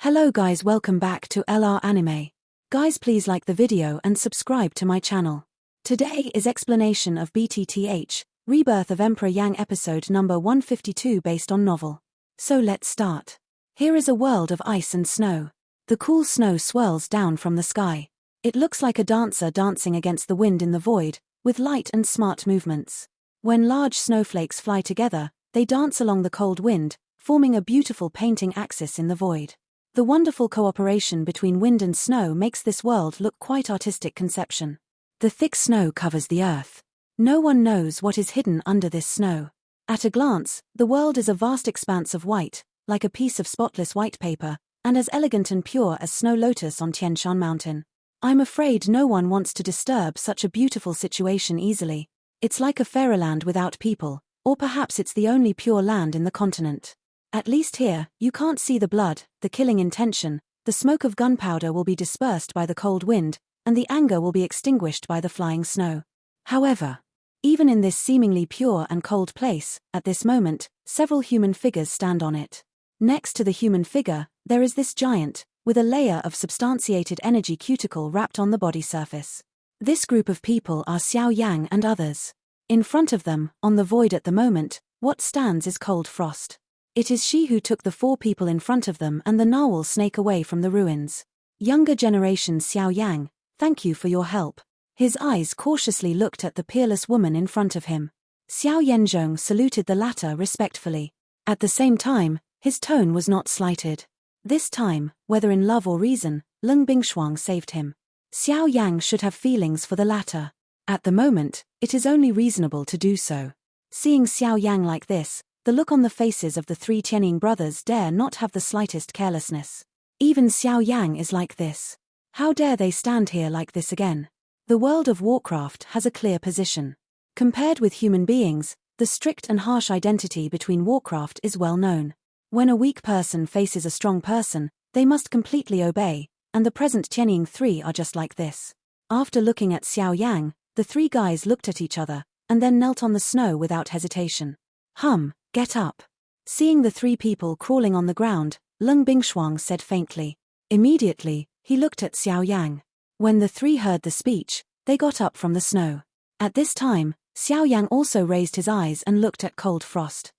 Hello guys, welcome back to LR Anime. Guys, please like the video and subscribe to my channel. Today is explanation of BTTH Rebirth of Emperor Yang episode number 152 based on novel. So let's start. Here is a world of ice and snow. The cool snow swirls down from the sky. It looks like a dancer dancing against the wind in the void, with light and smart movements. When large snowflakes fly together, they dance along the cold wind, forming a beautiful painting axis in the void. The wonderful cooperation between wind and snow makes this world look quite artistic conception. The thick snow covers the earth. No one knows what is hidden under this snow. At a glance, the world is a vast expanse of white, like a piece of spotless white paper, and as elegant and pure as snow lotus on Tian Shan Mountain. I'm afraid no one wants to disturb such a beautiful situation easily. It's like a fairyland without people, or perhaps it's the only pure land in the continent. At least here, you can't see the blood, the killing intention, the smoke of gunpowder will be dispersed by the cold wind, and the anger will be extinguished by the flying snow. However, even in this seemingly pure and cold place, at this moment, several human figures stand on it. Next to the human figure, there is this giant, with a layer of substantiated energy cuticle wrapped on the body surface. This group of people are Xiao Yan and others. In front of them, on the void at the moment, what stands is cold frost. It is she who took the 4 people in front of them and the narwhal snake away from the ruins. Younger generation Xiao Yang, thank you for your help. His eyes cautiously looked at the peerless woman in front of him. Xiao Yanzhong saluted the latter respectfully. At the same time, his tone was not slighted. This time, whether in love or reason, Leng Bingshuang saved him. Xiao Yang should have feelings for the latter. At the moment, it is only reasonable to do so. Seeing Xiao Yang like this, the look on the faces of the 3 Tianying brothers dare not have the slightest carelessness. Even Xiao Yang is like this. How dare they stand here like this again? The world of Warcraft has a clear position. Compared with human beings, the strict and harsh identity between Warcraft is well known. When a weak person faces a strong person, they must completely obey, and the present Tianying 3 are just like this. After looking at Xiao Yang, the 3 guys looked at each other, and then knelt on the snow without hesitation. Get up. Seeing the 3 people crawling on the ground, Leng Bingshuang said faintly. Immediately, he looked at Xiao Yang. When the 3 heard the speech, they got up from the snow. At this time, Xiao Yang also raised his eyes and looked at Cold Frost.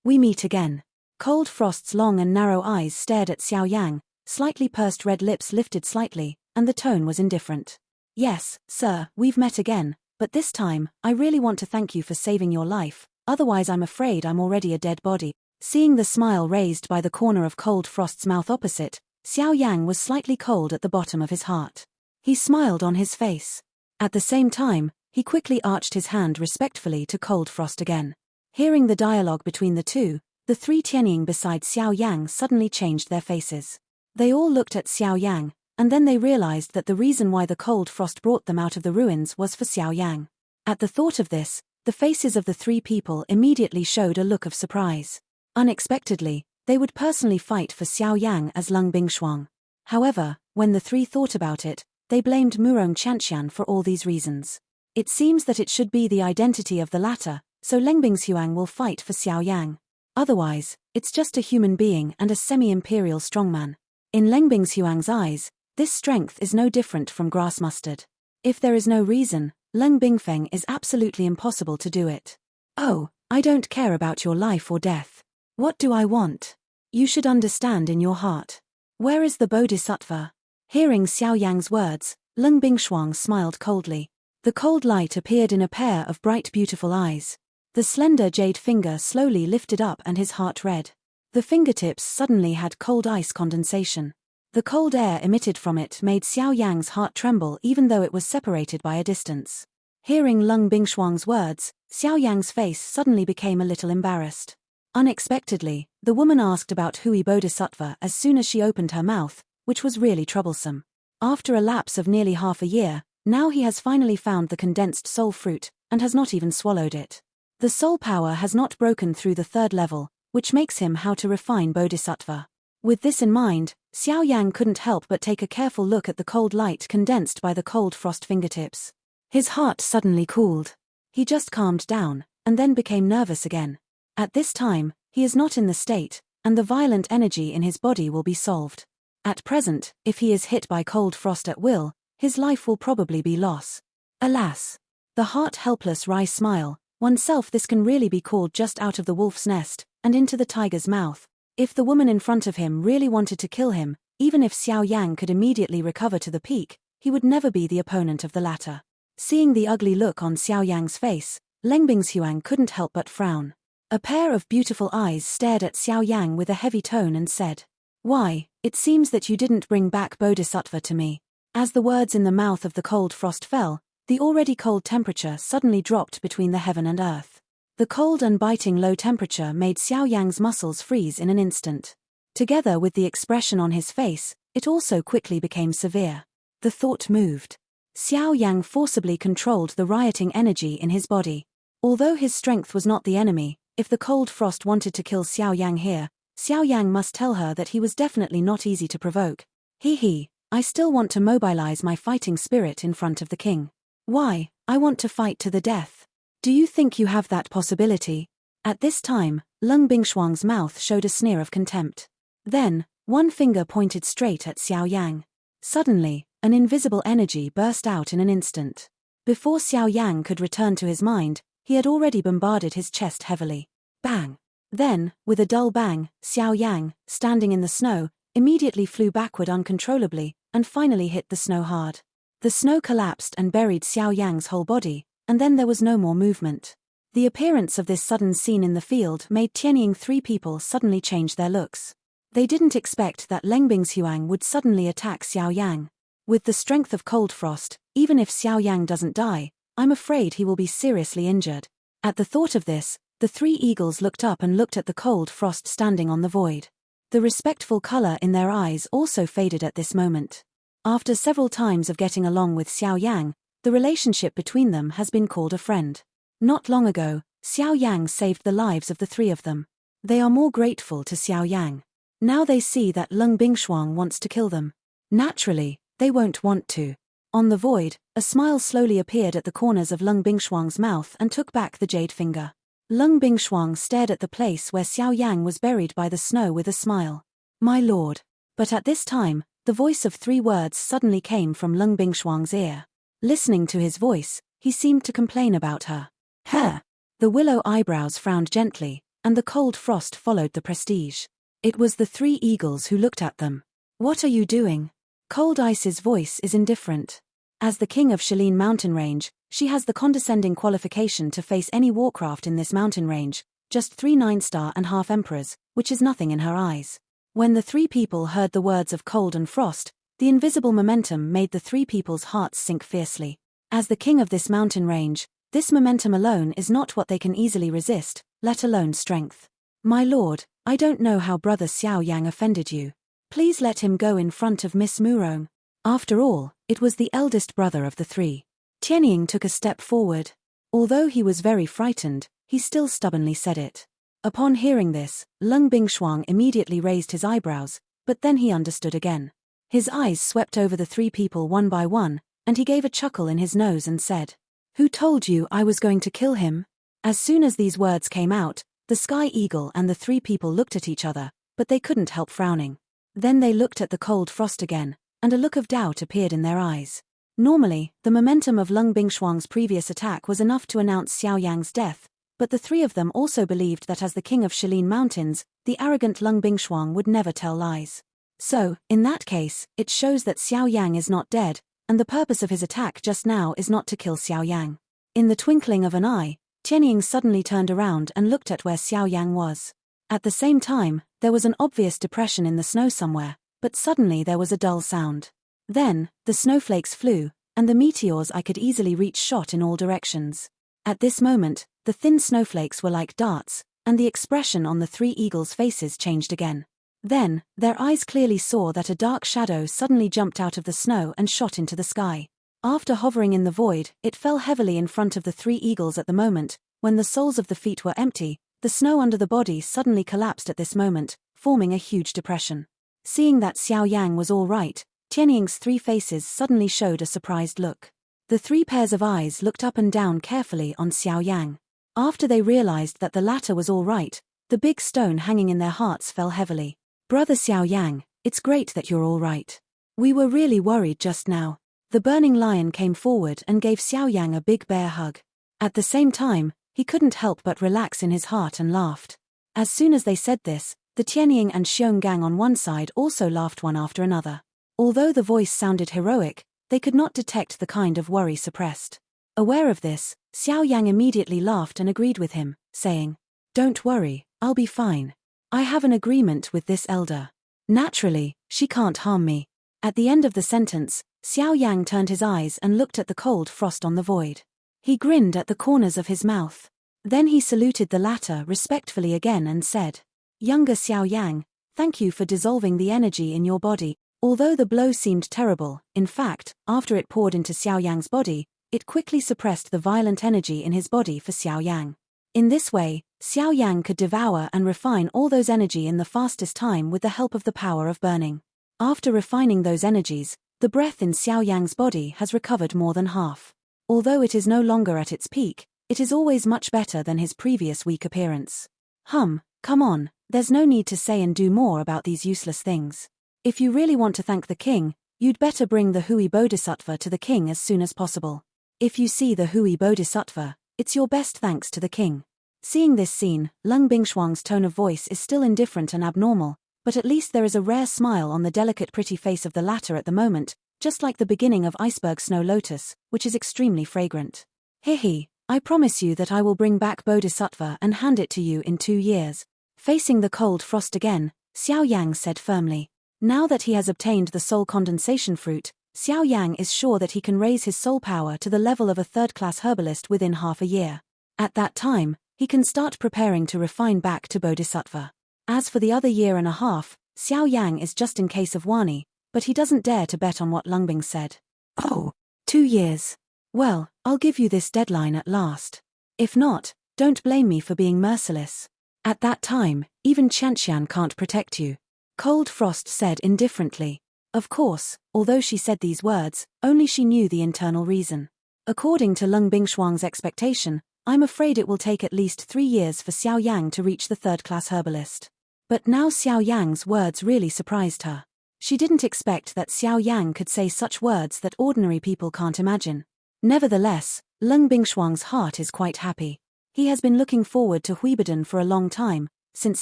We meet again. Cold Frost's long and narrow eyes stared at Xiao Yang, slightly pursed red lips lifted slightly, and the tone was indifferent. Yes, sir, we've met again, but this time, I really want to thank you for saving your life. Otherwise I'm afraid I'm already a dead body. Seeing the smile raised by the corner of Cold Frost's mouth opposite, Xiao Yang was slightly cold at the bottom of his heart. He smiled on his face. At the same time, he quickly arched his hand respectfully to Cold Frost again. Hearing the dialogue between the 2, the 3 Tianying beside Xiao Yang suddenly changed their faces. They all looked at Xiao Yang, and then they realized that the reason why the Cold Frost brought them out of the ruins was for Xiao Yang. At the thought of this, the faces of the 3 people immediately showed a look of surprise. Unexpectedly, they would personally fight for Xiao Yang as Leng Bingshuang. However, when the 3 thought about it, they blamed Murong Chanshan for all these reasons. It seems that it should be the identity of the latter, so Leng Bingshuang will fight for Xiao Yang. Otherwise, it's just a human being and a semi-imperial strongman. In Leng Bingshuang's eyes, this strength is no different from grass mustard. If there is no reason, Leng Bingfeng is absolutely impossible to do it. Oh, I don't care about your life or death. What do I want? You should understand in your heart. Where is the Bodhisattva? Hearing Xiao Yang's words, Leng Bingshuang smiled coldly. The cold light appeared in a pair of bright beautiful eyes. The slender jade finger slowly lifted up and his heart read. The fingertips suddenly had cold ice condensation. The cold air emitted from it made Xiao Yang's heart tremble even though it was separated by a distance. Hearing Leng Bingshuang's words, Xiao Yang's face suddenly became a little embarrassed. Unexpectedly, the woman asked about Hui Bodhisattva as soon as she opened her mouth, which was really troublesome. After a lapse of nearly half a year, now he has finally found the condensed soul fruit, and has not even swallowed it. The soul power has not broken through the 3rd level, which makes him how to refine Bodhisattva. With this in mind, Xiao Yang couldn't help but take a careful look at the cold light condensed by the Cold Frost fingertips. His heart suddenly cooled. He just calmed down, and then became nervous again. At this time, he is not in the state, and the violent energy in his body will be solved. At present, if he is hit by cold frost at will, his life will probably be loss. Alas! The heart-helpless wry smile, oneself this can really be called just out of the wolf's nest, and into the tiger's mouth. If the woman in front of him really wanted to kill him, even if Xiao Yang could immediately recover to the peak, he would never be the opponent of the latter. Seeing the ugly look on Xiao Yang's face, Leng Bingxiang couldn't help but frown. A pair of beautiful eyes stared at Xiao Yang with a heavy tone and said, "Why, it seems that you didn't bring back Bodhisattva to me." As the words in the mouth of the cold frost fell, the already cold temperature suddenly dropped between the heaven and earth. The cold and biting low temperature made Xiao Yang's muscles freeze in an instant. Together with the expression on his face, it also quickly became severe. The thought moved. Xiao Yang forcibly controlled the rioting energy in his body. Although his strength was not the enemy, if the cold frost wanted to kill Xiao Yang here, Xiao Yang must tell her that he was definitely not easy to provoke. I still want to mobilize my fighting spirit in front of the king. Why, I want to fight to the death. Do you think you have that possibility? At this time, Leng Bingshuang's mouth showed a sneer of contempt. Then, one finger pointed straight at Xiao Yang. Suddenly, an invisible energy burst out in an instant. Before Xiao Yang could return to his mind, he had already bombarded his chest heavily. Bang! Then, with a dull bang, Xiao Yang, standing in the snow, immediately flew backward uncontrollably, and finally hit the snow hard. The snow collapsed and buried Xiao Yang's whole body, and then there was no more movement. The appearance of this sudden scene in the field made Tianying three people suddenly change their looks. They didn't expect that Leng Bingxiang would suddenly attack Xiao Yang. With the strength of cold frost, even if Xiao Yang doesn't die, I'm afraid he will be seriously injured. At the thought of this, the three eagles looked up and looked at the cold frost standing on the void. The respectful color in their eyes also faded at this moment. After several times of getting along with Xiao Yang, the relationship between them has been called a friend. Not long ago, Xiao Yang saved the lives of the three of them. They are more grateful to Xiao Yang. Now they see that Leng Bingshuang wants to kill them. Naturally, they won't want to. On the void, a smile slowly appeared at the corners of Leng Bingshuang's mouth and took back the jade finger. Leng Bingshuang stared at the place where Xiao Yang was buried by the snow with a smile. "My lord." But at this time, the voice of three words suddenly came from Leng Bingshuang's ear. Listening to his voice, he seemed to complain about her. Her. The willow eyebrows frowned gently, and the cold frost followed the prestige. It was the three eagles who looked at them. "What are you doing?" Cold Ice's voice is indifferent. As the king of Shilin mountain range, she has the condescending qualification to face any warcraft in this mountain range, just 3 9-star and half emperors, which is nothing in her eyes. When the three people heard the words of cold and frost, the invisible momentum made the three people's hearts sink fiercely. As the king of this mountain range, this momentum alone is not what they can easily resist, let alone strength. "My lord, I don't know how brother Xiao Yang offended you. Please let him go in front of Miss Murong." After all, it was the eldest brother of the three. Tianying took a step forward. Although he was very frightened, he still stubbornly said it. Upon hearing this, Leng Bingshuang immediately raised his eyebrows, but then he understood again. His eyes swept over the three people one by one, and he gave a chuckle in his nose and said, "Who told you I was going to kill him?" As soon as these words came out, the Sky Eagle and the three people looked at each other, but they couldn't help frowning. Then they looked at the cold frost again, and a look of doubt appeared in their eyes. Normally, the momentum of Leng Bingshuang's previous attack was enough to announce Xiao Yang's death, but the three of them also believed that as the king of Shilin Mountains, the arrogant Leng Bingshuang would never tell lies. So, in that case, it shows that Xiao Yang is not dead, and the purpose of his attack just now is not to kill Xiao Yang. In the twinkling of an eye, Tianying suddenly turned around and looked at where Xiao Yang was. At the same time, there was an obvious depression in the snow somewhere, but suddenly there was a dull sound. Then, the snowflakes flew, and the meteors I could easily reach shot in all directions. At this moment, the thin snowflakes were like darts, and the expression on the three eagles' faces changed again. Then, their eyes clearly saw that a dark shadow suddenly jumped out of the snow and shot into the sky. After hovering in the void, it fell heavily in front of the three eagles at the moment. When the soles of the feet were empty, the snow under the body suddenly collapsed at this moment, forming a huge depression. Seeing that Xiao Yang was all right, Tianying's three faces suddenly showed a surprised look. The three pairs of eyes looked up and down carefully on Xiao Yang. After they realized that the latter was all right, The big stone hanging in their hearts fell heavily. Brother Xiao Yang, it's great that you're all right. We were really worried just now. The burning lion came forward and gave Xiao Yang a big bear hug. At the same time, he couldn't help but relax in his heart and laughed. As soon as they said this, the Tianying and Xiong gang on one side also laughed one after another. Although the voice sounded heroic, they could not detect the kind of worry suppressed. Aware of this, Xiao Yang immediately laughed and agreed with him, saying, "Don't worry, I'll be fine. I have an agreement with this elder. Naturally, she can't harm me." At the end of the sentence, Xiao Yang turned his eyes and looked at the cold frost on the void. He grinned at the corners of his mouth. Then he saluted the latter respectfully again and said, "Younger Xiao Yang, thank you for dissolving the energy in your body." Although the blow seemed terrible, in fact, after it poured into Xiao Yang's body, it quickly suppressed the violent energy in his body for Xiao Yang. In this way, Xiao Yang could devour and refine all those energy in the fastest time with the help of the power of burning. After refining those energies, the breath in Xiao Yang's body has recovered more than half. Although it is no longer at its peak, it is always much better than his previous weak appearance. Come on, there's no need to say and do more about these useless things. If you really want to thank the king, you'd better bring the Hui Bodhisattva to the king as soon as possible. If you see the Hui Bodhisattva, it's your best thanks to the king. Seeing this scene, Lung Bingshuang's tone of voice is still indifferent and abnormal, but at least there is a rare smile on the delicate pretty face of the latter at the moment, just like the beginning of iceberg snow lotus, which is extremely fragrant. "Hehe, I promise you that I will bring back Bodhisattva and hand it to you in 2 years. Facing the cold frost again, Xiao Yang said firmly. Now that he has obtained the soul condensation fruit, Xiao Yang is sure that he can raise his soul power to the level of a third-class herbalist within half a year. At that time, he can start preparing to refine back to Bodhisattva. As for the other year and a half, Xiao Yang is just in case of Wani, but he doesn't dare to bet on what Lungbing said. "Oh, 2 years. Well, I'll give you this deadline at last. If not, don't blame me for being merciless. At that time, even Qianqian can't protect you," Cold Frost said indifferently. Of course, although she said these words, only she knew the internal reason. According to Lung Bingshuang's expectation, I'm afraid it will take at least 3 years for Xiao Yang to reach the third-class herbalist. But now Xiao Yang's words really surprised her. She didn't expect that Xiao Yang could say such words that ordinary people can't imagine. Nevertheless, Lung Bingshuang's heart is quite happy. He has been looking forward to Huibeden for a long time. Since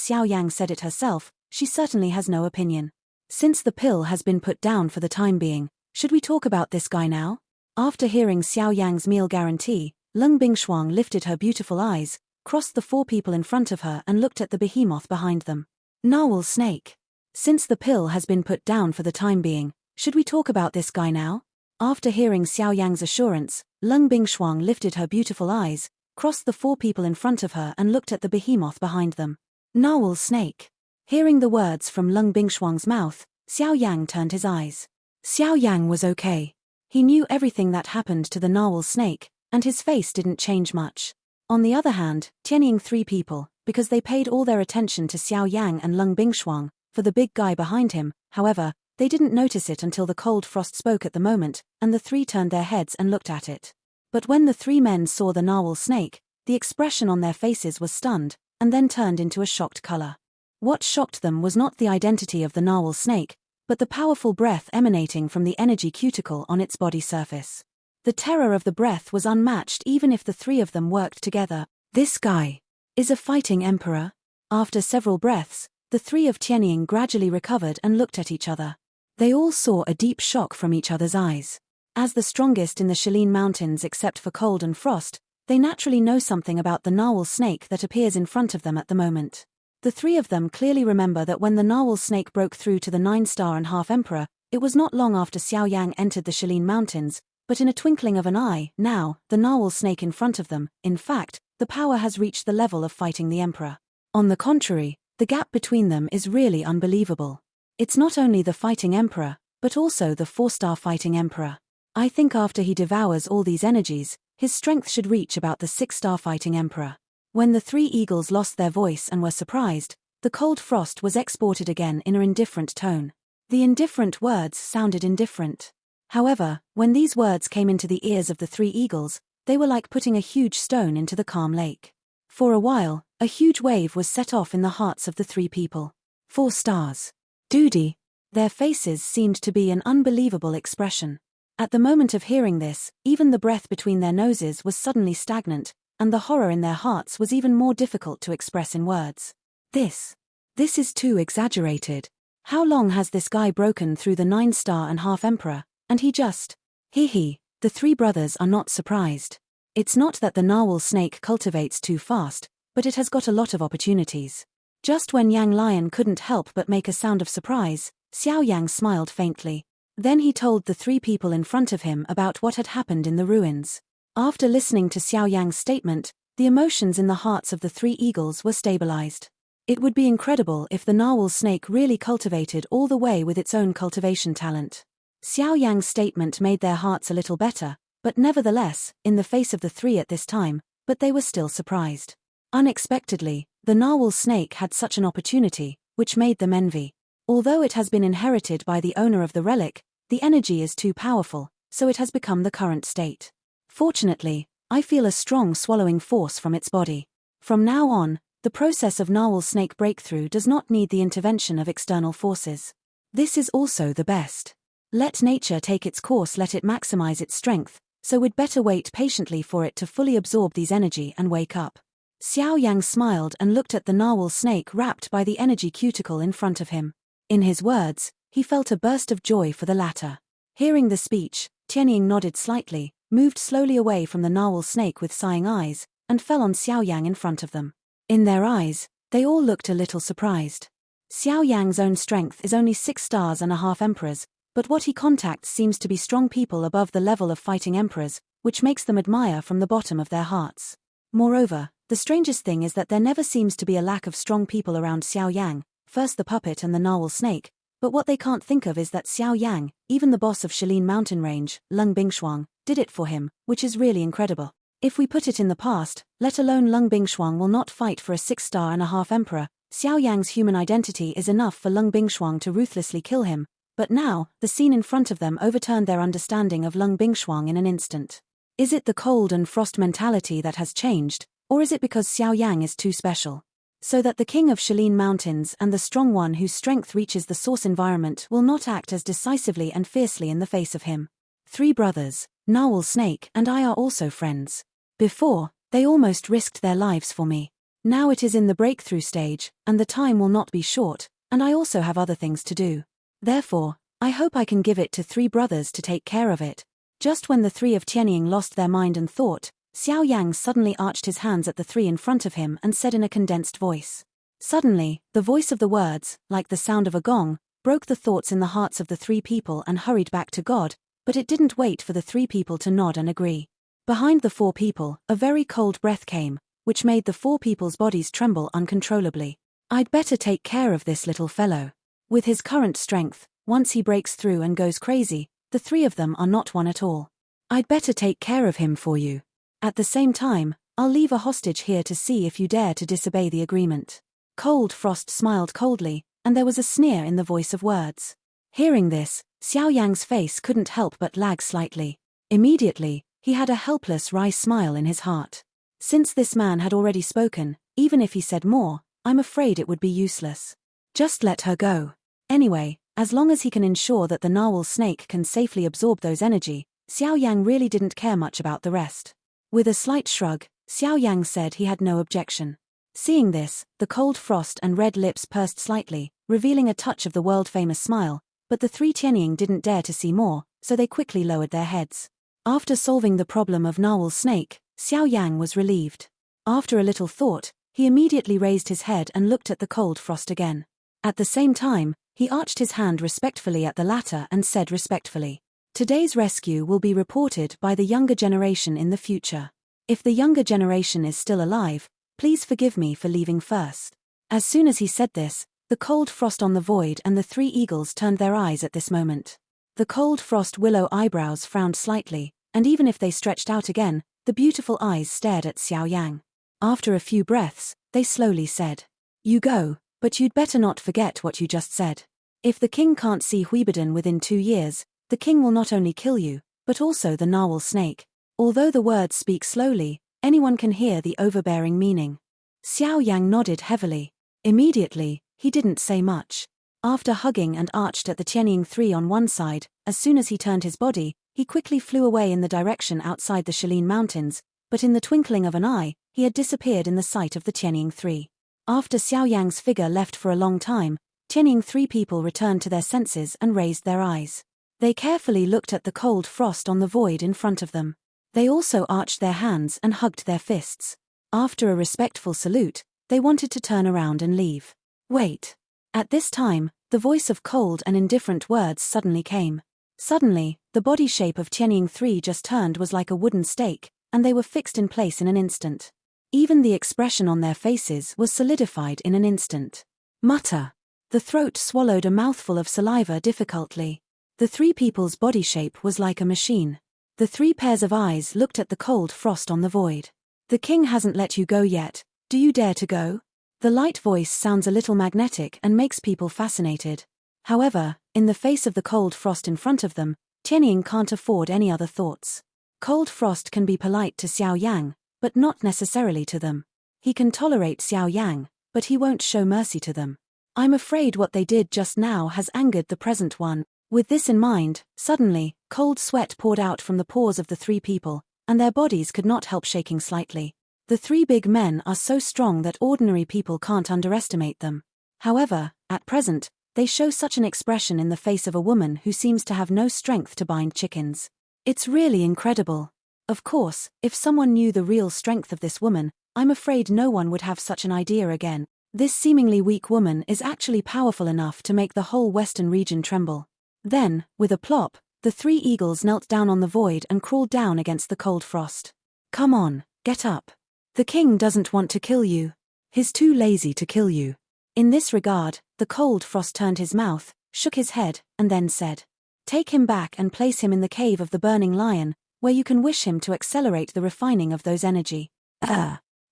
Xiao Yang said it herself, she certainly has no opinion. Since the pill has been put down for the time being, should we talk about this guy now? After hearing Xiao Yang's meal guarantee, Lung Bingshuang lifted her beautiful eyes, crossed the 4 people in front of her and looked at the behemoth behind them. Narwhal snake. Since the pill has been put down for the time being, should we talk about this guy now? After hearing Xiao Yang's assurance, Lung Bingshuang lifted her beautiful eyes, crossed the 4 people in front of her and looked at the behemoth behind them. Narwhal snake. Hearing the words from Lung Bingshuang's mouth, Xiao Yang turned his eyes. Xiao Yang was okay. He knew everything that happened to the narwhal snake, and his face didn't change much. On the other hand, Tianying 3 people, because they paid all their attention to Xiao Yang and Lung Bingshuang, for the big guy behind him, however, they didn't notice it until the cold frost spoke at the moment, and the 3 turned their heads and looked at it. But when the 3 men saw the narwhal snake, the expression on their faces was stunned, and then turned into a shocked color. What shocked them was not the identity of the narwhal snake, but the powerful breath emanating from the energy cuticle on its body surface. The terror of the breath was unmatched even if the 3 of them worked together. This guy is a fighting emperor. After several breaths, the 3 of Tianying gradually recovered and looked at each other. They all saw a deep shock from each other's eyes. As the strongest in the Shalin Mountains except for cold and frost, they naturally know something about the narwhal snake that appears in front of them at the moment. The 3 of them clearly remember that when the narwhal snake broke through to the 9-star-and-half emperor, it was not long after Xiao Yang entered the Shalin Mountains, but in a twinkling of an eye, now, the narwhal snake in front of them, in fact, the power has reached the level of fighting the emperor. On the contrary, the gap between them is really unbelievable. It's not only the fighting emperor, but also the 4-star fighting emperor. I think after he devours all these energies, his strength should reach about the 6-star fighting emperor. When the 3 eagles lost their voice and were surprised, the cold frost was exported again in an indifferent tone. The indifferent words sounded indifferent. However, when these words came into the ears of the 3 eagles, they were like putting a huge stone into the calm lake. For a while, a huge wave was set off in the hearts of the three people. 4 stars. Doody. Their faces seemed to be an unbelievable expression. At the moment of hearing this, even the breath between their noses was suddenly stagnant, and the horror in their hearts was even more difficult to express in words. This is too exaggerated. How long has this guy broken through the 9-star-and-a-half Emperor, and he just... The 3 brothers are not surprised. It's not that the narwhal snake cultivates too fast, but it has got a lot of opportunities. Just when Yang Lion couldn't help but make a sound of surprise, Xiao Yang smiled faintly. Then he told the 3 people in front of him about what had happened in the ruins. After listening to Xiao Yang's statement, the emotions in the hearts of the 3 eagles were stabilized. It would be incredible if the narwhal snake really cultivated all the way with its own cultivation talent. Xiao Yang's statement made their hearts a little better, but nevertheless, in the face of the 3 at this time, but they were still surprised. Unexpectedly, the narwhal snake had such an opportunity, which made them envy. Although it has been inherited by the owner of the relic, the energy is too powerful, so it has become the current state. Fortunately, I feel a strong swallowing force from its body. From now on, the process of narwhal snake breakthrough does not need the intervention of external forces. This is also the best. Let nature take its course, let it maximize its strength, so we'd better wait patiently for it to fully absorb these energy and wake up. Xiao Yang smiled and looked at the narwhal snake wrapped by the energy cuticle in front of him. In his words, he felt a burst of joy for the latter. Hearing the speech, Tianying nodded slightly, moved slowly away from the narwhal snake with sighing eyes, and fell on Xiao Yang in front of them. In their eyes, they all looked a little surprised. Xiao Yang's own strength is only 6-stars-and-a-half emperors, but what he contacts seems to be strong people above the level of fighting emperors, which makes them admire from the bottom of their hearts. Moreover, the strangest thing is that there never seems to be a lack of strong people around Xiao Yang, first the puppet and the narwhal snake, but what they can't think of is that Xiao Yang, even the boss of Shalin Mountain Range, Lung Bingshuang, did it for him, which is really incredible. If we put it in the past, let alone Lung Bingshuang will not fight for a 6-star-and-a-half emperor, Xiao Yang's human identity is enough for Lung Bingshuang to ruthlessly kill him, but now, the scene in front of them overturned their understanding of Lung Bingshuang in an instant. Is it the cold and frost mentality that has changed, or is it because Xiao Yang is too special? So that the king of Shalin Mountains and the strong one whose strength reaches the source environment will not act as decisively and fiercely in the face of him. 3 brothers, Narwhal Snake and I are also friends. Before, they almost risked their lives for me. Now it is in the breakthrough stage, and the time will not be short, and I also have other things to do. Therefore, I hope I can give it to 3 brothers to take care of it. Just when the 3 of Tianying lost their mind and thought, Xiao Yang suddenly arched his hands at the 3 in front of him and said in a condensed voice. Suddenly, the voice of the words, like the sound of a gong, broke the thoughts in the hearts of the 3 people and hurried back to God, but it didn't wait for the 3 people to nod and agree. Behind the 4 people, a very cold breath came, which made the 4 people's bodies tremble uncontrollably. I'd better take care of this little fellow. With his current strength, once he breaks through and goes crazy, the 3 of them are not one at all. I'd better take care of him for you. At the same time, I'll leave a hostage here to see if you dare to disobey the agreement. Cold Frost smiled coldly, and there was a sneer in the voice of words. Hearing this, Xiao Yang's face couldn't help but lag slightly. Immediately, he had a helpless wry smile in his heart. Since this man had already spoken, even if he said more, I'm afraid it would be useless. Just let her go. Anyway, as long as he can ensure that the narwhal snake can safely absorb those energy, Xiao Yang really didn't care much about the rest. With a slight shrug, Xiao Yang said he had no objection. Seeing this, the cold frost and red lips pursed slightly, revealing a touch of the world-famous smile, but the 3 Tianying didn't dare to see more, so they quickly lowered their heads. After solving the problem of narwhal snake, Xiao Yang was relieved. After a little thought, he immediately raised his head and looked at the cold frost again. At the same time, he arched his hand respectfully at the latter and said respectfully, "Today's rescue will be reported by the younger generation in the future. If the younger generation is still alive, please forgive me for leaving first." As soon as he said this, the cold frost on the void and the 3 eagles turned their eyes at this moment. The cold frost willow eyebrows frowned slightly, and even if they stretched out again, the beautiful eyes stared at Xiao Yang. After a few breaths, they slowly said, "You go, but you'd better not forget what you just said. If the king can't see Huibadan within 2 years, the king will not only kill you, but also the narwhal snake." Although the words speak slowly, Anyone can hear the overbearing meaning. Xiao Yang nodded heavily. Immediately, he didn't say much. After hugging and arched at the Tianying Three on one side, as soon as he turned his body, he quickly flew away in the direction outside the Shaolin Mountains, but in the twinkling of an eye, he had disappeared in the sight of the Tianying Three. After Xiao Yang's figure left for a long time, Tianying Three people returned to their senses and raised their eyes. They carefully looked at the cold frost on the void in front of them. They also arched their hands and hugged their fists. After a respectful salute, they wanted to turn around and leave. Wait. At this time, the voice of cold and indifferent words suddenly came. Suddenly, the body shape of Tianying Three just turned was like a wooden stake, and they were fixed in place in an instant. Even the expression on their faces was solidified in an instant. Mutter. The throat swallowed a mouthful of saliva difficultly. The three people's body shape was like a machine. The three pairs of eyes looked at the cold frost on the void. The king hasn't let you go yet. Do you dare to go? The light voice sounds a little magnetic and makes people fascinated. However, in the face of the cold frost in front of them, Tianying can't afford any other thoughts. Cold frost can be polite to Xiao Yang, but not necessarily to them. He can tolerate Xiao Yang, but he won't show mercy to them. I'm afraid what they did just now has angered the present one. With this in mind, suddenly, cold sweat poured out from the pores of the three people, and their bodies could not help shaking slightly. The three big men are so strong that ordinary people can't underestimate them. However, at present, they show such an expression in the face of a woman who seems to have no strength to bind chickens. It's really incredible. Of course, if someone knew the real strength of this woman, I'm afraid no one would have such an idea again. This seemingly weak woman is actually powerful enough to make the whole western region tremble. Then, with a plop, the three eagles knelt down on the void and crawled down against the cold frost. Come on, get up. The king doesn't want to kill you. He's too lazy to kill you. In this regard, the cold frost turned his mouth, shook his head, and then said, take him back and place him in the cave of the burning lion, where you can wish him to accelerate the refining of those energy.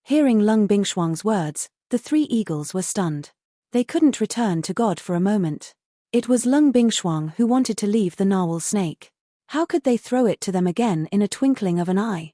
Hearing Lung Bingshuang's words, the three eagles were stunned. They couldn't return to God for a moment. It was Lung Bingshuang who wanted to leave the narwhal snake. How could they throw it to them again in a twinkling of an eye?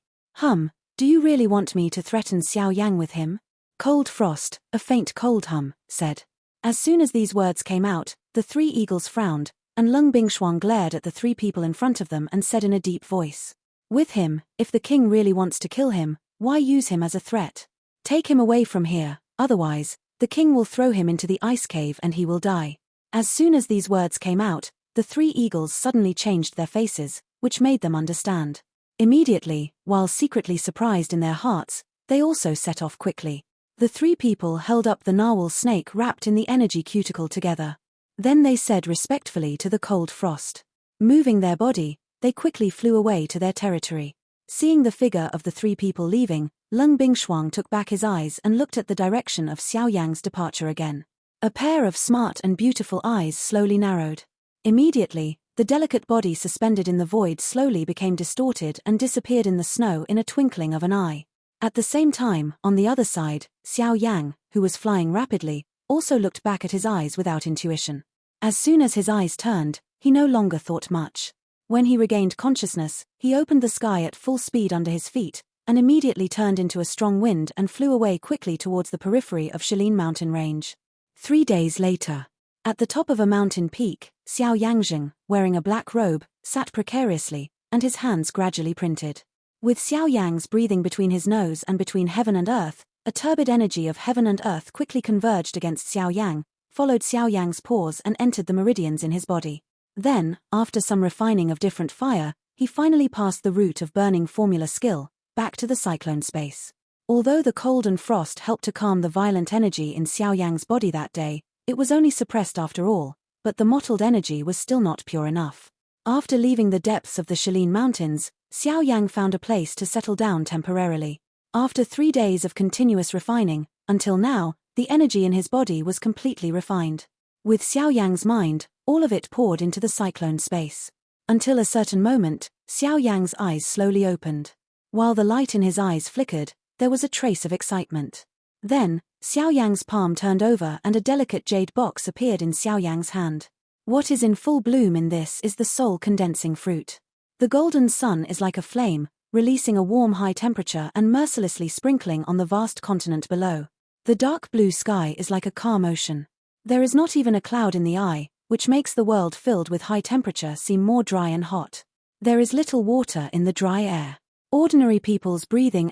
Do you really want me to threaten Xiao Yang with him? Cold frost, a faint cold hum, said. As soon as these words came out, the three eagles frowned, and Lung Bingshuang glared at the three people in front of them and said in a deep voice. With him, if the king really wants to kill him, why use him as a threat? Take him away from here, otherwise, the king will throw him into the ice cave and he will die. As soon as these words came out, the three eagles suddenly changed their faces, which made them understand. Immediately, while secretly surprised in their hearts, they also set off quickly. The three people held up the narwhal snake wrapped in the energy cuticle together. Then they said respectfully to the cold frost. Moving their body, they quickly flew away to their territory. Seeing the figure of the three people leaving, Lung Bingshuang took back his eyes and looked at the direction of Xiao Yang's departure again. A pair of smart and beautiful eyes slowly narrowed. Immediately, the delicate body suspended in the void slowly became distorted and disappeared in the snow in a twinkling of an eye. At the same time, on the other side, Xiao Yang, who was flying rapidly, also looked back at his eyes without intuition. As soon as his eyes turned, he no longer thought much. When he regained consciousness, he opened the sky at full speed under his feet, and immediately turned into a strong wind and flew away quickly towards the periphery of Shaolin mountain range. 3 days later. At the top of a mountain peak, Xiao Yangjing, wearing a black robe, sat precariously, and his hands gradually printed. With Xiao Yang's breathing between his nose and between heaven and earth, a turbid energy of heaven and earth quickly converged against Xiao Yang, followed Xiao Yang's pores and entered the meridians in his body. Then, after some refining of different fire, he finally passed the route of burning formula skill, back to the cyclone space. Although the cold and frost helped to calm the violent energy in Xiao Yang's body that day, it was only suppressed after all, but the mottled energy was still not pure enough. After leaving the depths of the Shaolin Mountains, Xiao Yang found a place to settle down temporarily. After 3 days of continuous refining, until now, the energy in his body was completely refined. With Xiao Yang's mind, all of it poured into the cyclone space. Until a certain moment, Xiao Yang's eyes slowly opened. While the light in his eyes flickered, there was a trace of excitement. Then, Xiao Yang's palm turned over and a delicate jade box appeared in Xiao Yang's hand. What is in full bloom in this is the soul condensing fruit. The golden sun is like a flame, releasing a warm high temperature and mercilessly sprinkling on the vast continent below. The dark blue sky is like a calm ocean. There is not even a cloud in the eye, which makes the world filled with high temperature seem more dry and hot. There is little water in the dry air. Ordinary people's breathing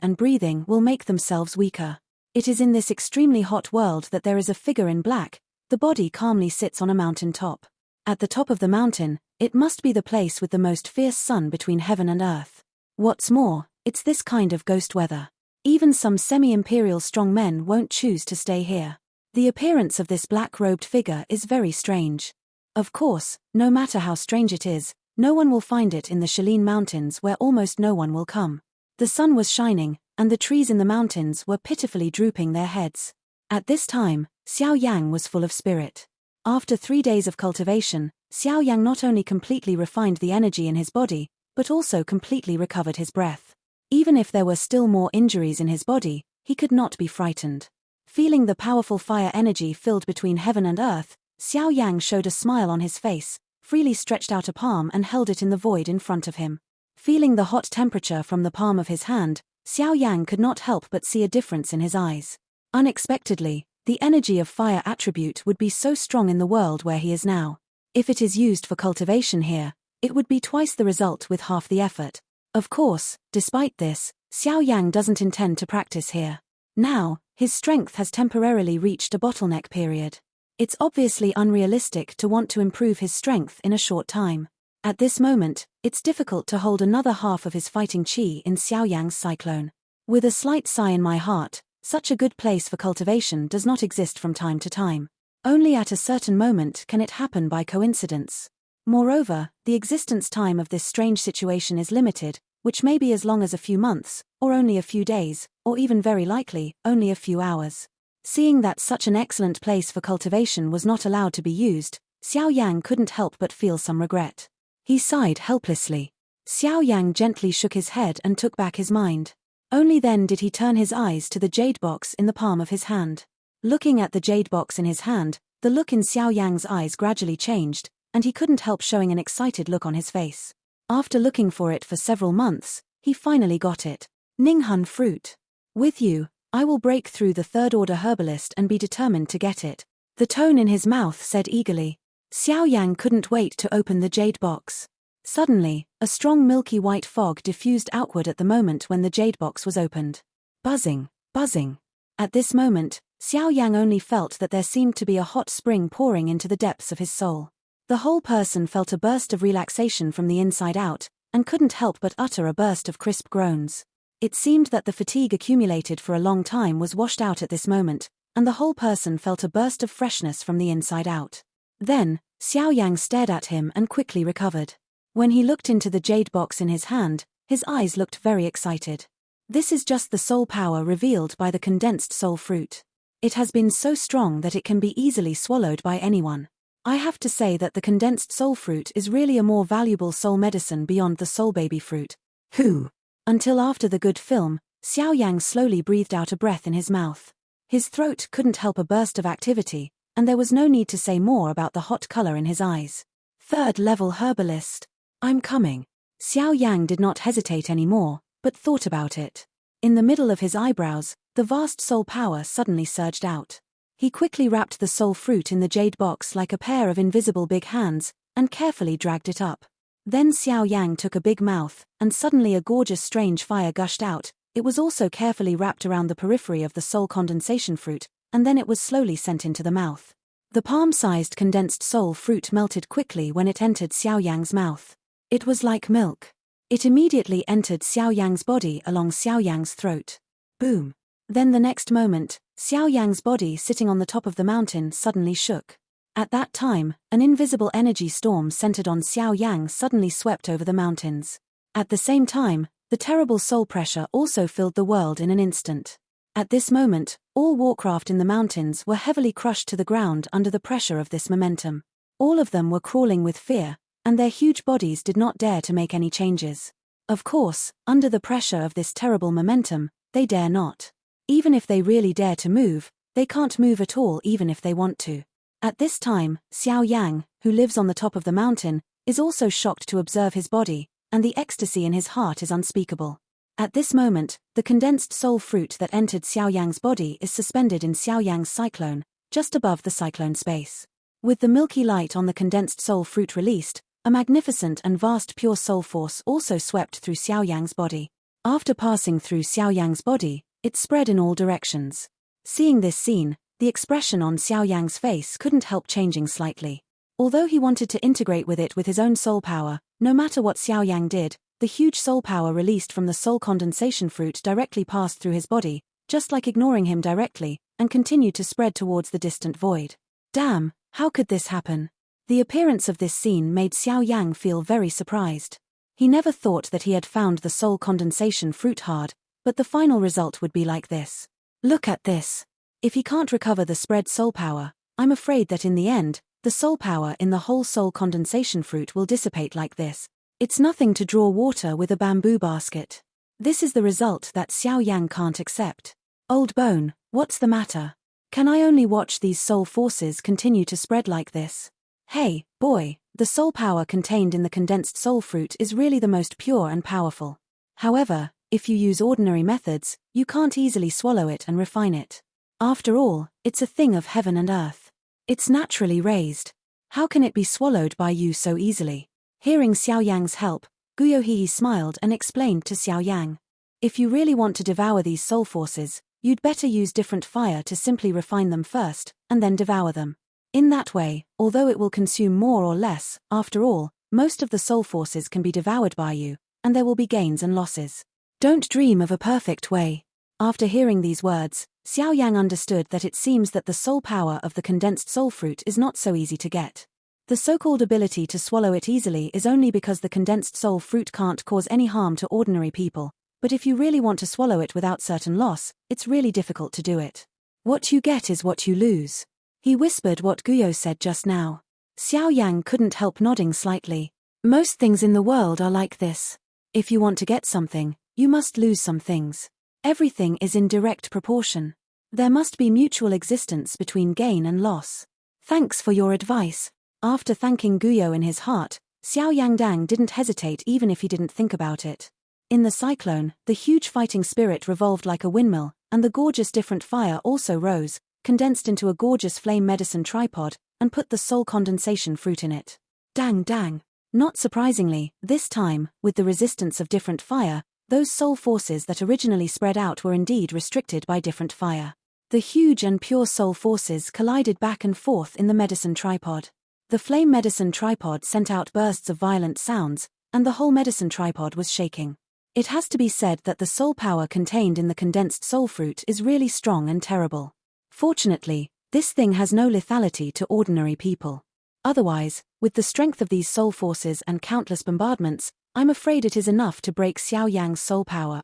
will make themselves weaker. It is in this extremely hot world that there is a figure in black. The body calmly sits on a mountain top. At the top of the mountain, it must be the place with the most fierce sun between heaven and earth. What's more, it's this kind of ghost weather. Even some semi-imperial strong men won't choose to stay here. The appearance of this black-robed figure is very strange. Of course, no matter how strange it is, no one will find it in the Shaolin Mountains where almost no one will come. The sun was shining, and the trees in the mountains were pitifully drooping their heads. At this time, Xiao Yan was full of spirit. After 3 days of cultivation, Xiao Yan not only completely refined the energy in his body, but also completely recovered his breath. Even if there were still more injuries in his body, he could not be frightened. Feeling the powerful fire energy filled between heaven and earth, Xiao Yan showed a smile on his face, freely stretched out a palm and held it in the void in front of him. Feeling the hot temperature from the palm of his hand, Xiao Yan could not help but see a difference in his eyes. Unexpectedly, the energy of fire attribute would be so strong in the world where he is now. If it is used for cultivation here, it would be twice the result with half the effort. Of course, despite this, Xiao Yan doesn't intend to practice here. Now, his strength has temporarily reached a bottleneck period. It's obviously unrealistic to want to improve his strength in a short time. At this moment, it's difficult to hold another half of his fighting chi in Xiao Yan's cyclone. With a slight sigh in my heart, such a good place for cultivation does not exist from time to time. Only at a certain moment can it happen by coincidence. Moreover, the existence time of this strange situation is limited, which may be as long as a few months, or only a few days, or even very likely, only a few hours. Seeing that such an excellent place for cultivation was not allowed to be used, Xiao Yan couldn't help but feel some regret. He sighed helplessly. Xiao Yan gently shook his head and took back his mind. Only then did he turn his eyes to the jade box in the palm of his hand. Looking at the jade box in his hand, the look in Xiao Yan's eyes gradually changed, and he couldn't help showing an excited look on his face. After looking for it for several months, he finally got it. Ninghun fruit. With you, I will break through the third-order herbalist and be determined to get it. The tone in his mouth said eagerly. Xiao Yan couldn't wait to open the jade box. Suddenly, a strong milky white fog diffused outward at the moment when the jade box was opened. Buzzing, buzzing. At this moment, Xiao Yan only felt that there seemed to be a hot spring pouring into the depths of his soul. The whole person felt a burst of relaxation from the inside out, and couldn't help but utter a burst of crisp groans. It seemed that the fatigue accumulated for a long time was washed out at this moment, and the whole person felt a burst of freshness from the inside out. Then, Xiao Yan stared at him and quickly recovered. When he looked into the jade box in his hand, his eyes looked very excited. This is just the soul power revealed by the condensed soul fruit. It has been so strong that it can be easily swallowed by anyone. I have to say that the condensed soul fruit is really a more valuable soul medicine beyond the soul baby fruit. Who? Until after the good film, Xiao Yan slowly breathed out a breath in his mouth. His throat couldn't help a burst of activity, and there was no need to say more about the hot color in his eyes. Third-level herbalist. I'm coming. Xiao Yan did not hesitate anymore, but thought about it. In the middle of his eyebrows, the vast soul power suddenly surged out. He quickly wrapped the soul fruit in the jade box like a pair of invisible big hands, and carefully dragged it up. Then Xiao Yan took a big mouth, and suddenly a gorgeous strange fire gushed out. It was also carefully wrapped around the periphery of the soul condensation fruit, and then it was slowly sent into the mouth. The palm-sized condensed soul fruit melted quickly when it entered Xiao Yan's mouth. It was like milk. It immediately entered Xiao Yan's body along Xiao Yan's throat. Boom. Then the next moment, Xiao Yan's body sitting on the top of the mountain suddenly shook. At that time, an invisible energy storm centered on Xiao Yan suddenly swept over the mountains. At the same time, the terrible soul pressure also filled the world in an instant. At this moment, all warcraft in the mountains were heavily crushed to the ground under the pressure of this momentum. All of them were crawling with fear, and their huge bodies did not dare to make any changes. Of course, under the pressure of this terrible momentum, they dare not. Even if they really dare to move, they can't move at all even if they want to. At this time, Xiao Yan, who lives on the top of the mountain, is also shocked to observe his body, and the ecstasy in his heart is unspeakable. At this moment, the condensed soul fruit that entered Xiao Yang's body is suspended in Xiao Yang's cyclone, just above the cyclone space. With the milky light on the condensed soul fruit released, a magnificent and vast pure soul force also swept through Xiao Yang's body. After passing through Xiao Yang's body, it spread in all directions. Seeing this scene, the expression on Xiao Yang's face couldn't help changing slightly. Although he wanted to integrate with it with his own soul power, no matter what Xiao Yang did, the huge soul power released from the soul condensation fruit directly passed through his body, just like ignoring him directly, and continued to spread towards the distant void. Damn, how could this happen? The appearance of this scene made Xiao Yang feel very surprised. He never thought that he had found the soul condensation fruit hard, but the final result would be like this. Look at this. If he can't recover the spread soul power, I'm afraid that in the end, the soul power in the whole soul condensation fruit will dissipate like this. It's nothing to draw water with a bamboo basket. This is the result that Xiao Yang can't accept. Old bone, what's the matter? Can I only watch these soul forces continue to spread like this? Hey, boy, the soul power contained in the condensed soul fruit is really the most pure and powerful. However, if you use ordinary methods, you can't easily swallow it and refine it. After all, it's a thing of heaven and earth. It's naturally raised. How can it be swallowed by you so easily? Hearing Xiao Yang's help, Guyohihi smiled and explained to Xiao Yang. If you really want to devour these soul forces, you'd better use different fire to simply refine them first, and then devour them. In that way, although it will consume more or less, after all, most of the soul forces can be devoured by you, and there will be gains and losses. Don't dream of a perfect way. After hearing these words, Xiao Yang understood that it seems that the soul power of the condensed soul fruit is not so easy to get. The so-called ability to swallow it easily is only because the condensed soul fruit can't cause any harm to ordinary people, but if you really want to swallow it without certain loss, it's really difficult to do it. What you get is what you lose. He whispered what Guyo said just now. Xiao Yang couldn't help nodding slightly. Most things in the world are like this. If you want to get something, you must lose some things. Everything is in direct proportion. There must be mutual existence between gain and loss. Thanks for your advice. After thanking Guyo in his heart, Xiao Yangdang didn't hesitate even if he didn't think about it. In the cyclone, the huge fighting spirit revolved like a windmill, and the gorgeous different fire also rose, condensed into a gorgeous flame medicine tripod, and put the soul condensation fruit in it. Dang dang. Not surprisingly, this time, with the resistance of different fire, those soul forces that originally spread out were indeed restricted by different fire. The huge and pure soul forces collided back and forth in the medicine tripod. The flame medicine tripod sent out bursts of violent sounds, and the whole medicine tripod was shaking. It has to be said that the soul power contained in the condensed soul fruit is really strong and terrible. Fortunately, this thing has no lethality to ordinary people. Otherwise, with the strength of these soul forces and countless bombardments, I'm afraid it is enough to break Xiao Yang's soul power.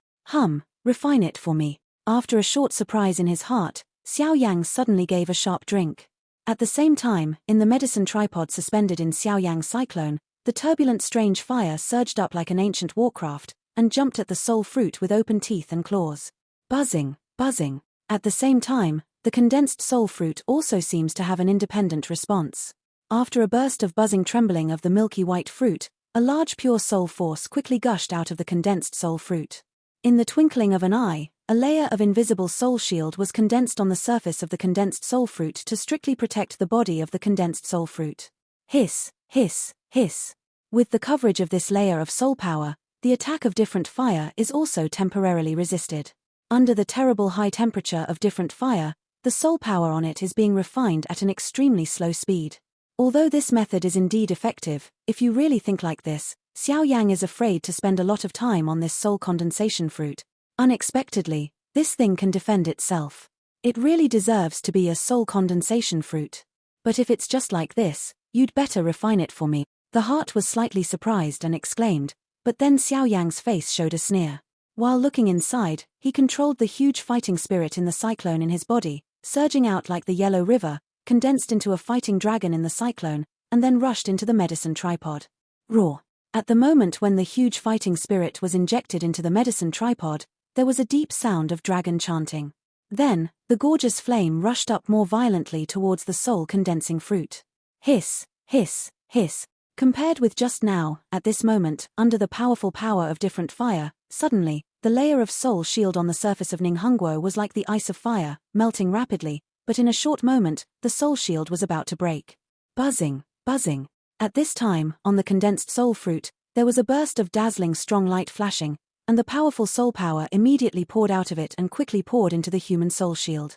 Refine it for me. After a short surprise in his heart, Xiao Yang suddenly gave a sharp drink. At the same time, in the medicine tripod suspended in Xiao Yang's cyclone, the turbulent strange fire surged up like an ancient warcraft, and jumped at the soul fruit with open teeth and claws. Buzzing, buzzing. At the same time, the condensed soul fruit also seems to have an independent response. After a burst of buzzing trembling of the milky white fruit, a large pure soul force quickly gushed out of the condensed soul fruit. In the twinkling of an eye, a layer of invisible soul shield was condensed on the surface of the condensed soul fruit to strictly protect the body of the condensed soul fruit. Hiss, hiss, hiss. With the coverage of this layer of soul power, the attack of different fire is also temporarily resisted. Under the terrible high temperature of different fire, the soul power on it is being refined at an extremely slow speed. Although this method is indeed effective, if you really think like this, Xiao Yang is afraid to spend a lot of time on this soul condensation fruit. Unexpectedly, this thing can defend itself. It really deserves to be a soul condensation fruit. But if it's just like this, you'd better refine it for me. The heart was slightly surprised and exclaimed, but then Xiao Yang's face showed a sneer. While looking inside, he controlled the huge fighting spirit in the cyclone in his body, surging out like the yellow river, condensed into a fighting dragon in the cyclone, and then rushed into the medicine tripod. Roar. At the moment when the huge fighting spirit was injected into the medicine tripod, there was a deep sound of dragon chanting. Then, the gorgeous flame rushed up more violently towards the soul-condensing fruit. Hiss, hiss, hiss. Compared with just now, at this moment, under the powerful power of different fire, suddenly, The layer of soul shield on the surface of Ninghungguo was like the ice of fire, melting rapidly, but in a short moment, the soul shield was about to break. Buzzing, buzzing. At this time, on the condensed soul fruit, there was a burst of dazzling strong light flashing, and the powerful soul power immediately poured out of it and quickly poured into the human soul shield.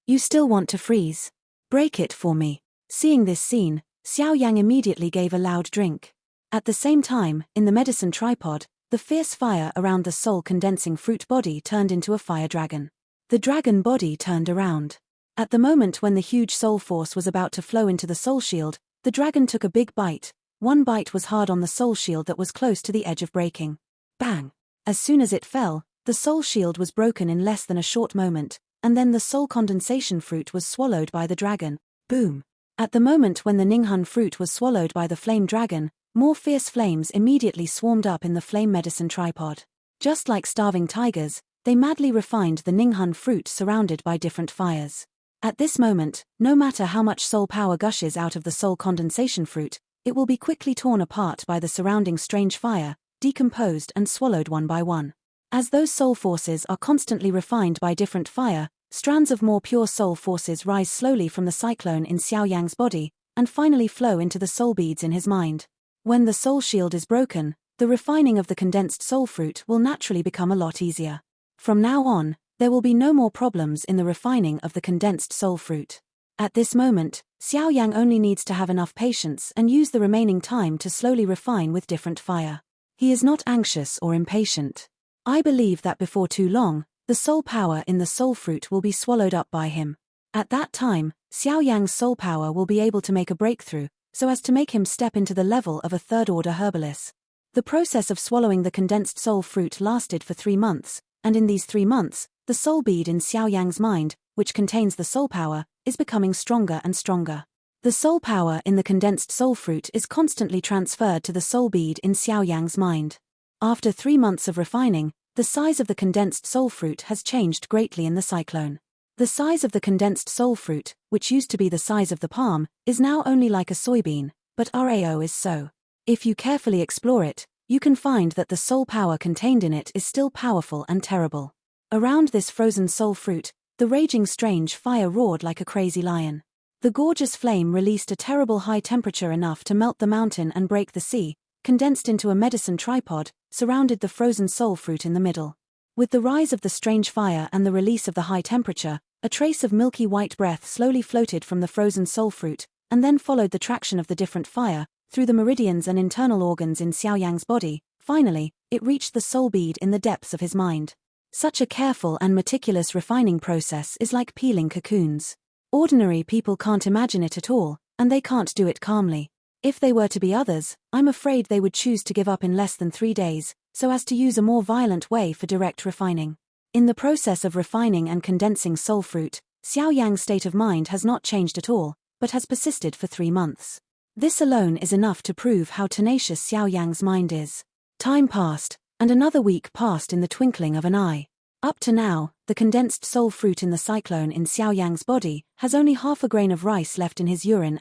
You still want to freeze? Break it for me. Seeing this scene, Xiao Yang immediately gave a loud drink. At the same time, in the medicine tripod, the fierce fire around the soul-condensing fruit body turned into a fire dragon. The dragon body turned around. At the moment when the huge soul force was about to flow into the soul shield, the dragon took a big bite. One bite was hard on the soul shield that was close to the edge of breaking. Bang! As soon as it fell, the soul shield was broken in less than a short moment, and then the soul condensation fruit was swallowed by the dragon. Boom! At the moment when the Ninghun fruit was swallowed by the flame dragon, more fierce flames immediately swarmed up in the flame medicine tripod. Just like starving tigers, they madly refined the Ninghun fruit surrounded by different fires. At this moment, no matter how much soul power gushes out of the soul condensation fruit, it will be quickly torn apart by the surrounding strange fire, decomposed and swallowed one by one. As those soul forces are constantly refined by different fire, strands of more pure soul forces rise slowly from the cyclone in Xiao Yang's body, and finally flow into the soul beads in his mind. When the soul shield is broken, the refining of the condensed soul fruit will naturally become a lot easier. From now on, there will be no more problems in the refining of the condensed soul fruit. At this moment, Xiao Yang only needs to have enough patience and use the remaining time to slowly refine with different fire. He is not anxious or impatient. I believe that before too long, the soul power in the soul fruit will be swallowed up by him. At that time, Xiao Yang's soul power will be able to make a breakthrough, so as to make him step into the level of a third-order herbalist. The process of swallowing the condensed soul fruit lasted for 3 months, and in these 3 months, the soul bead in Xiao Yang's mind, which contains the soul power, is becoming stronger and stronger. The soul power in the condensed soul fruit is constantly transferred to the soul bead in Xiao Yang's mind. After 3 months of refining, the size of the condensed soul fruit has changed greatly in the cyclone. The size of the condensed soul fruit, which used to be the size of the palm, is now only like a soybean, but RAO is so. If you carefully explore it, you can find that the soul power contained in it is still powerful and terrible. Around this frozen soul fruit, the raging strange fire roared like a crazy lion. The gorgeous flame released a terrible high temperature enough to melt the mountain and break the sea, condensed into a medicine tripod, surrounded the frozen soul fruit in the middle. With the rise of the strange fire and the release of the high temperature, a trace of milky white breath slowly floated from the frozen soul fruit, and then followed the traction of the different fire, through the meridians and internal organs in Xiao Yang's body. Finally, it reached the soul bead in the depths of his mind. Such a careful and meticulous refining process is like peeling cocoons. Ordinary people can't imagine it at all, and they can't do it calmly. If they were to be others, I'm afraid they would choose to give up in less than 3 days, so as to use a more violent way for direct refining. In the process of refining and condensing soul fruit, Xiao Yang's state of mind has not changed at all, but has persisted for 3 months. This alone is enough to prove how tenacious Xiao Yang's mind is. Time passed, and another week passed in the twinkling of an eye. Up to now, the condensed soul fruit in the cyclone in Xiao Yang's body has only half a grain of rice left in his urine.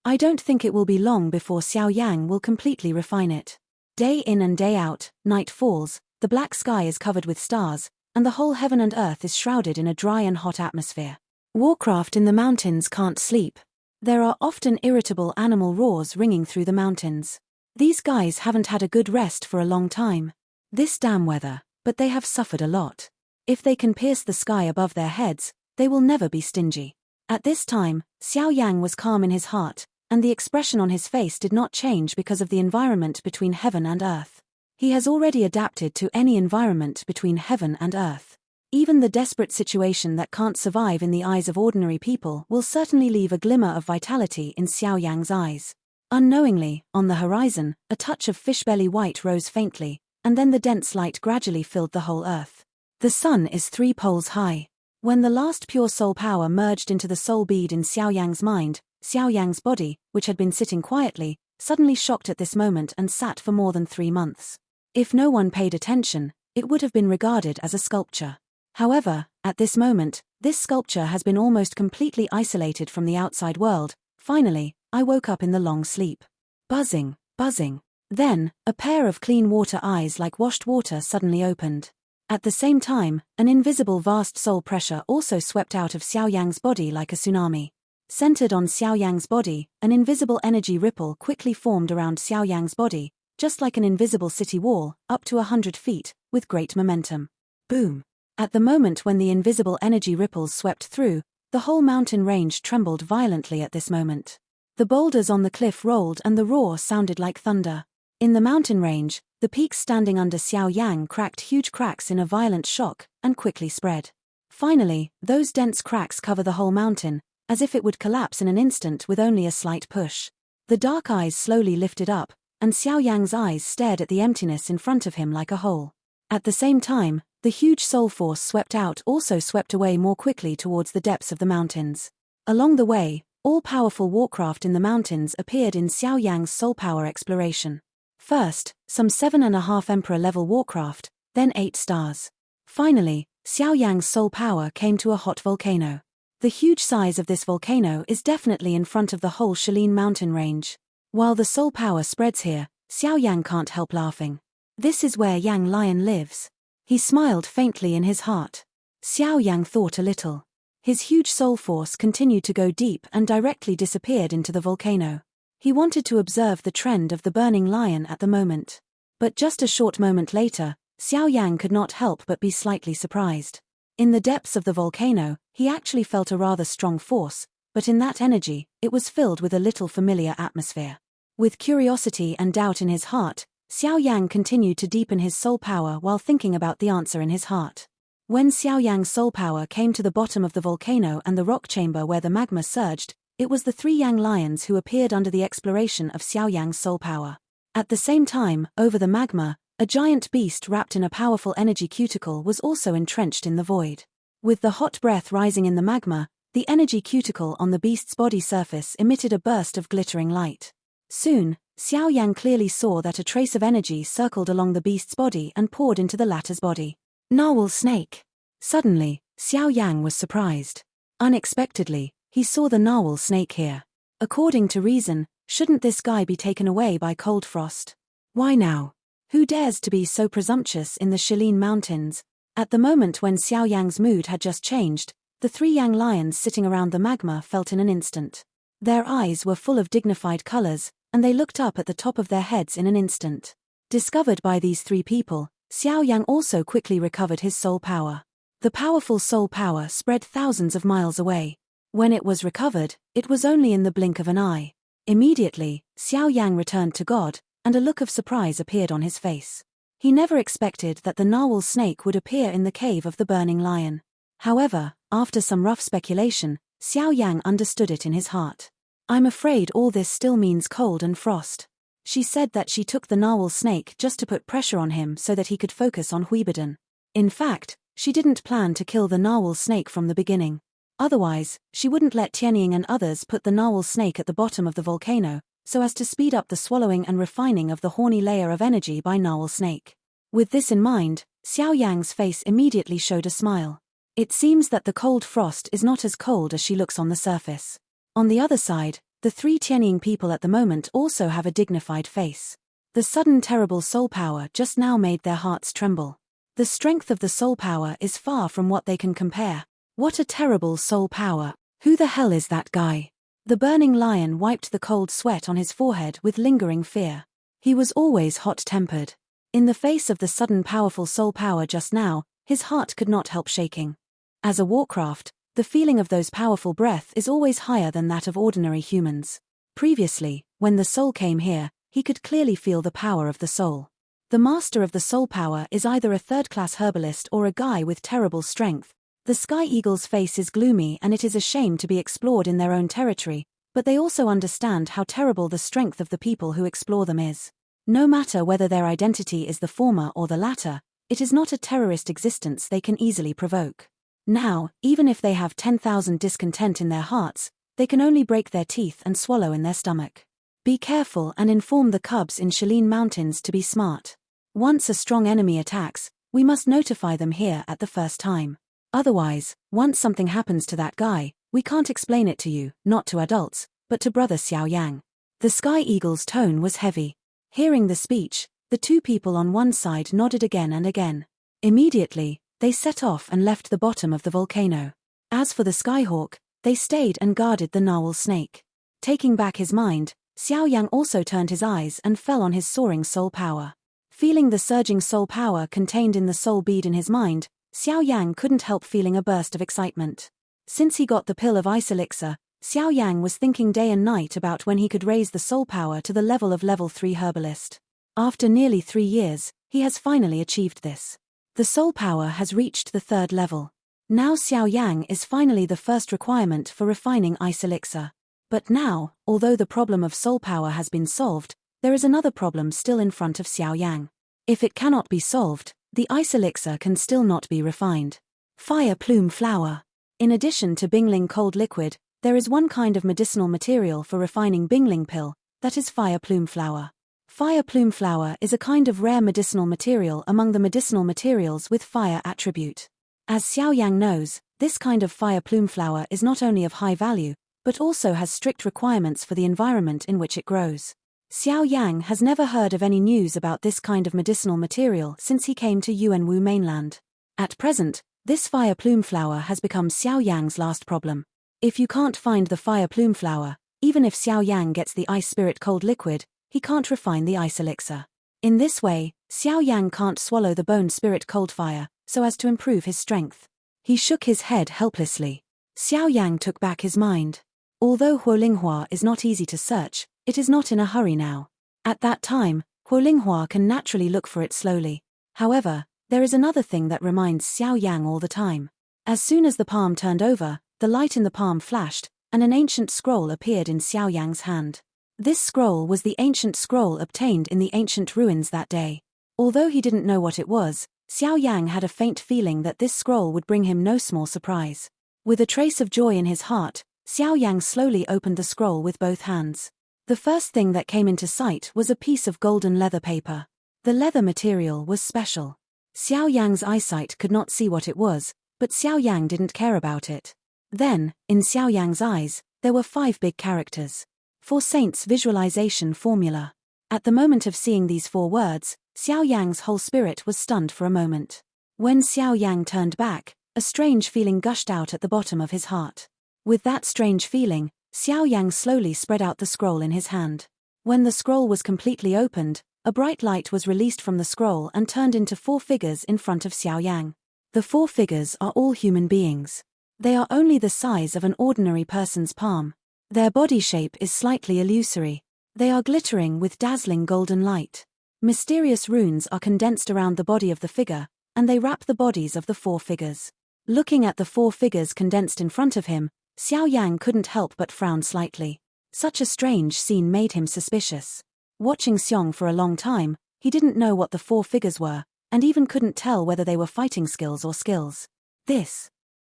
I don't think it will be long before Xiao Yang will completely refine it. Day in and day out, night falls, the black sky is covered with stars, and the whole heaven and earth is shrouded in a dry and hot atmosphere. Warcraft in the mountains can't sleep. There are often irritable animal roars ringing through the mountains. These guys haven't had a good rest for a long time. This damn weather, but they have suffered a lot. If they can pierce the sky above their heads, they will never be stingy. At this time, Xiao Yang was calm in his heart, and the expression on his face did not change because of the environment between heaven and earth. He has already adapted to any environment between heaven and earth. Even the desperate situation that can't survive in the eyes of ordinary people will certainly leave a glimmer of vitality in Xiao Yang's eyes. Unknowingly, on the horizon, a touch of fishbelly white rose faintly, and then the dense light gradually filled the whole earth. The sun is 3 poles high. When the last pure soul power merged into the soul bead in Xiao Yang's mind, Xiao Yang's body, which had been sitting quietly, suddenly shocked at this moment and sat for more than 3 months. If no one paid attention, it would have been regarded as a sculpture. However, at this moment, this sculpture has been almost completely isolated from the outside world. Finally, I woke up in the long sleep. Buzzing, buzzing. Then, a pair of clean water eyes like washed water suddenly opened. At the same time, an invisible vast soul pressure also swept out of Xiao Yang's body like a tsunami. Centered on Xiao Yang's body, an invisible energy ripple quickly formed around Xiao Yang's body, just like an invisible city wall, up to 100 feet, with great momentum. Boom! At the moment when the invisible energy ripples swept through, the whole mountain range trembled violently at this moment. The boulders on the cliff rolled and the roar sounded like thunder. In the mountain range, the peaks standing under Xiao Yang cracked huge cracks in a violent shock, and quickly spread. Finally, those dense cracks cover the whole mountain, as if it would collapse in an instant with only a slight push. The dark eyes slowly lifted up, and Xiao Yang's eyes stared at the emptiness in front of him like a hole. At the same time, the huge soul force swept out also swept away more quickly towards the depths of the mountains. Along the way, all-powerful warcraft in the mountains appeared in Xiao Yang's soul power exploration. First, some 7.5 Emperor-level warcraft, then 8 stars. Finally, Xiao Yang's soul power came to a hot volcano. The huge size of this volcano is definitely in front of the whole Shalin mountain range. While the soul power spreads here, Xiao Yang can't help laughing. This is where Yang Lion lives. He smiled faintly in his heart. Xiao Yang thought a little. His huge soul force continued to go deep and directly disappeared into the volcano. He wanted to observe the trend of the burning lion at the moment. But just a short moment later, Xiao Yang could not help but be slightly surprised. In the depths of the volcano, he actually felt a rather strong force, but in that energy, it was filled with a little familiar atmosphere. With curiosity and doubt in his heart, Xiao Yang continued to deepen his soul power while thinking about the answer in his heart. When Xiao Yang's soul power came to the bottom of the volcano and the rock chamber where the magma surged, it was the 3 Yang lions who appeared under the exploration of Xiao Yang's soul power. At the same time, over the magma, a giant beast wrapped in a powerful energy cuticle was also entrenched in the void. With the hot breath rising in the magma, the energy cuticle on the beast's body surface emitted a burst of glittering light. Soon, Xiao Yang clearly saw that a trace of energy circled along the beast's body and poured into the latter's body. Narwhal snake! Suddenly, Xiao Yang was surprised. Unexpectedly, he saw the narwhal snake here. According to reason, shouldn't this guy be taken away by cold frost? Why now? Who dares to be so presumptuous in the Shalin Mountains? At the moment when Xiao Yang's mood had just changed, the 3 Yang lions sitting around the magma felt in an instant. Their eyes were full of dignified colors, and they looked up at the top of their heads in an instant. Discovered by these 3 people, Xiao Yang also quickly recovered his soul power. The powerful soul power spread thousands of miles away. When it was recovered, it was only in the blink of an eye. Immediately, Xiao Yang returned to God, and a look of surprise appeared on his face. He never expected that the narwhal snake would appear in the cave of the burning lion. However, after some rough speculation, Xiao Yang understood it in his heart. I'm afraid all this still means cold and frost. She said that she took the narwhal snake just to put pressure on him so that he could focus on Huibadan. In fact, she didn't plan to kill the narwhal snake from the beginning. Otherwise, she wouldn't let Tianying and others put the narwhal snake at the bottom of the volcano, so as to speed up the swallowing and refining of the horny layer of energy by narwhal snake. With this in mind, Xiao Yang's face immediately showed a smile. It seems that the cold frost is not as cold as she looks on the surface. On the other side, the 3 Tianying people at the moment also have a dignified face. The sudden terrible soul power just now made their hearts tremble. The strength of the soul power is far from what they can compare. What a terrible soul power! Who the hell is that guy? The burning lion wiped the cold sweat on his forehead with lingering fear. He was always hot-tempered. In the face of the sudden powerful soul power just now, his heart could not help shaking. As a warcraft, the feeling of those powerful breath is always higher than that of ordinary humans. Previously, when the soul came here, he could clearly feel the power of the soul. The master of the soul power is either a third-class herbalist or a guy with terrible strength. The Sky Eagle's face is gloomy and it is a shame to be explored in their own territory, but they also understand how terrible the strength of the people who explore them is. No matter whether their identity is the former or the latter, it is not a terrorist existence they can easily provoke. Now, even if they have 10,000 discontent in their hearts, they can only break their teeth and swallow in their stomach. Be careful and inform the cubs in Shalin Mountains to be smart. Once a strong enemy attacks, we must notify them here at the first time. Otherwise, once something happens to that guy, we can't explain it to you, not to adults, but to brother Xiao Yang. The Sky Eagle's tone was heavy. Hearing the speech, the two people on one side nodded again and again. Immediately, they set off and left the bottom of the volcano. As for the skyhawk, they stayed and guarded the narwhal snake. Taking back his mind, Xiao Yan also turned his eyes and fell on his soaring soul power. Feeling the surging soul power contained in the soul bead in his mind, Xiao Yan couldn't help feeling a burst of excitement. Since he got the pill of ice elixir, Xiao Yan was thinking day and night about when he could raise the soul power to the level of level 3 herbalist. After nearly 3 years, he has finally achieved this. The soul power has reached the 3rd level. Now Xiao Yan is finally the first requirement for refining ice elixir. But now, although the problem of soul power has been solved, there is another problem still in front of Xiao Yan. If it cannot be solved, the ice elixir can still not be refined. Fire plume flower. In addition to Bingling cold liquid, there is one kind of medicinal material for refining Bingling pill, that is fire plume flower. Fire plume flower is a kind of rare medicinal material among the medicinal materials with fire attribute. As Xiao Yan knows, this kind of fire plume flower is not only of high value, but also has strict requirements for the environment in which it grows. Xiao Yan has never heard of any news about this kind of medicinal material since he came to Yuanwu mainland. At present, this fire plume flower has become Xiao Yan's last problem. If you can't find the fire plume flower, even if Xiao Yan gets the ice spirit cold liquid, he can't refine the ice elixir. In this way, Xiao Yan can't swallow the bone spirit cold fire, so as to improve his strength. He shook his head helplessly. Xiao Yan took back his mind. Although Huolinghua is not easy to search, it is not in a hurry now. At that time, Huolinghua can naturally look for it slowly. However, there is another thing that reminds Xiao Yan all the time. As soon as the palm turned over, the light in the palm flashed, and an ancient scroll appeared in Xiao Yan's hand. This scroll was the ancient scroll obtained in the ancient ruins that day. Although he didn't know what it was, Xiao Yan had a faint feeling that this scroll would bring him no small surprise. With a trace of joy in his heart, Xiao Yan slowly opened the scroll with both hands. The first thing that came into sight was a piece of golden leather paper. The leather material was special. Xiao Yan's eyesight could not see what it was, but Xiao Yan didn't care about it. Then, in Xiao Yan's eyes, there were 5 big characters. For Saints visualization formula. At the moment of seeing these 4 words, Xiao Yan's whole spirit was stunned for a moment. When Xiao Yan turned back, a strange feeling gushed out at the bottom of his heart. With that strange feeling, Xiao Yan slowly spread out the scroll in his hand. When the scroll was completely opened, a bright light was released from the scroll and turned into 4 figures in front of Xiao Yan. The 4 figures are all human beings. They are only the size of an ordinary person's palm. Their body shape is slightly illusory. They are glittering with dazzling golden light. Mysterious runes are condensed around the body of the figure, and they wrap the bodies of the 4 figures. Looking at the 4 figures condensed in front of him, Xiao Yan couldn't help but frown slightly. Such a strange scene made him suspicious. Watching Xiong for a long time, he didn't know what the 4 figures were, and even couldn't tell whether they were fighting skills or skills.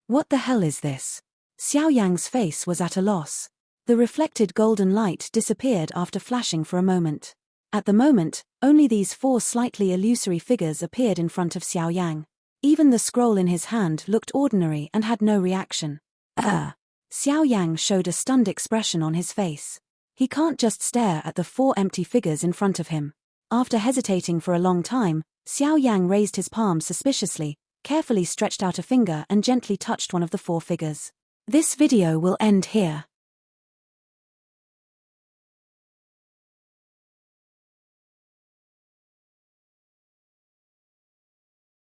What the hell is this? Xiao Yan's face was at a loss. The reflected golden light disappeared after flashing for a moment. At the moment, only these 4 slightly illusory figures appeared in front of Xiao Yan. Even the scroll in his hand looked ordinary and had no reaction. Xiao Yan showed a stunned expression on his face. He can't just stare at the 4 empty figures in front of him. After hesitating for a long time, Xiao Yan raised his palm suspiciously, carefully stretched out a finger and gently touched one of the 4 figures. This video will end here.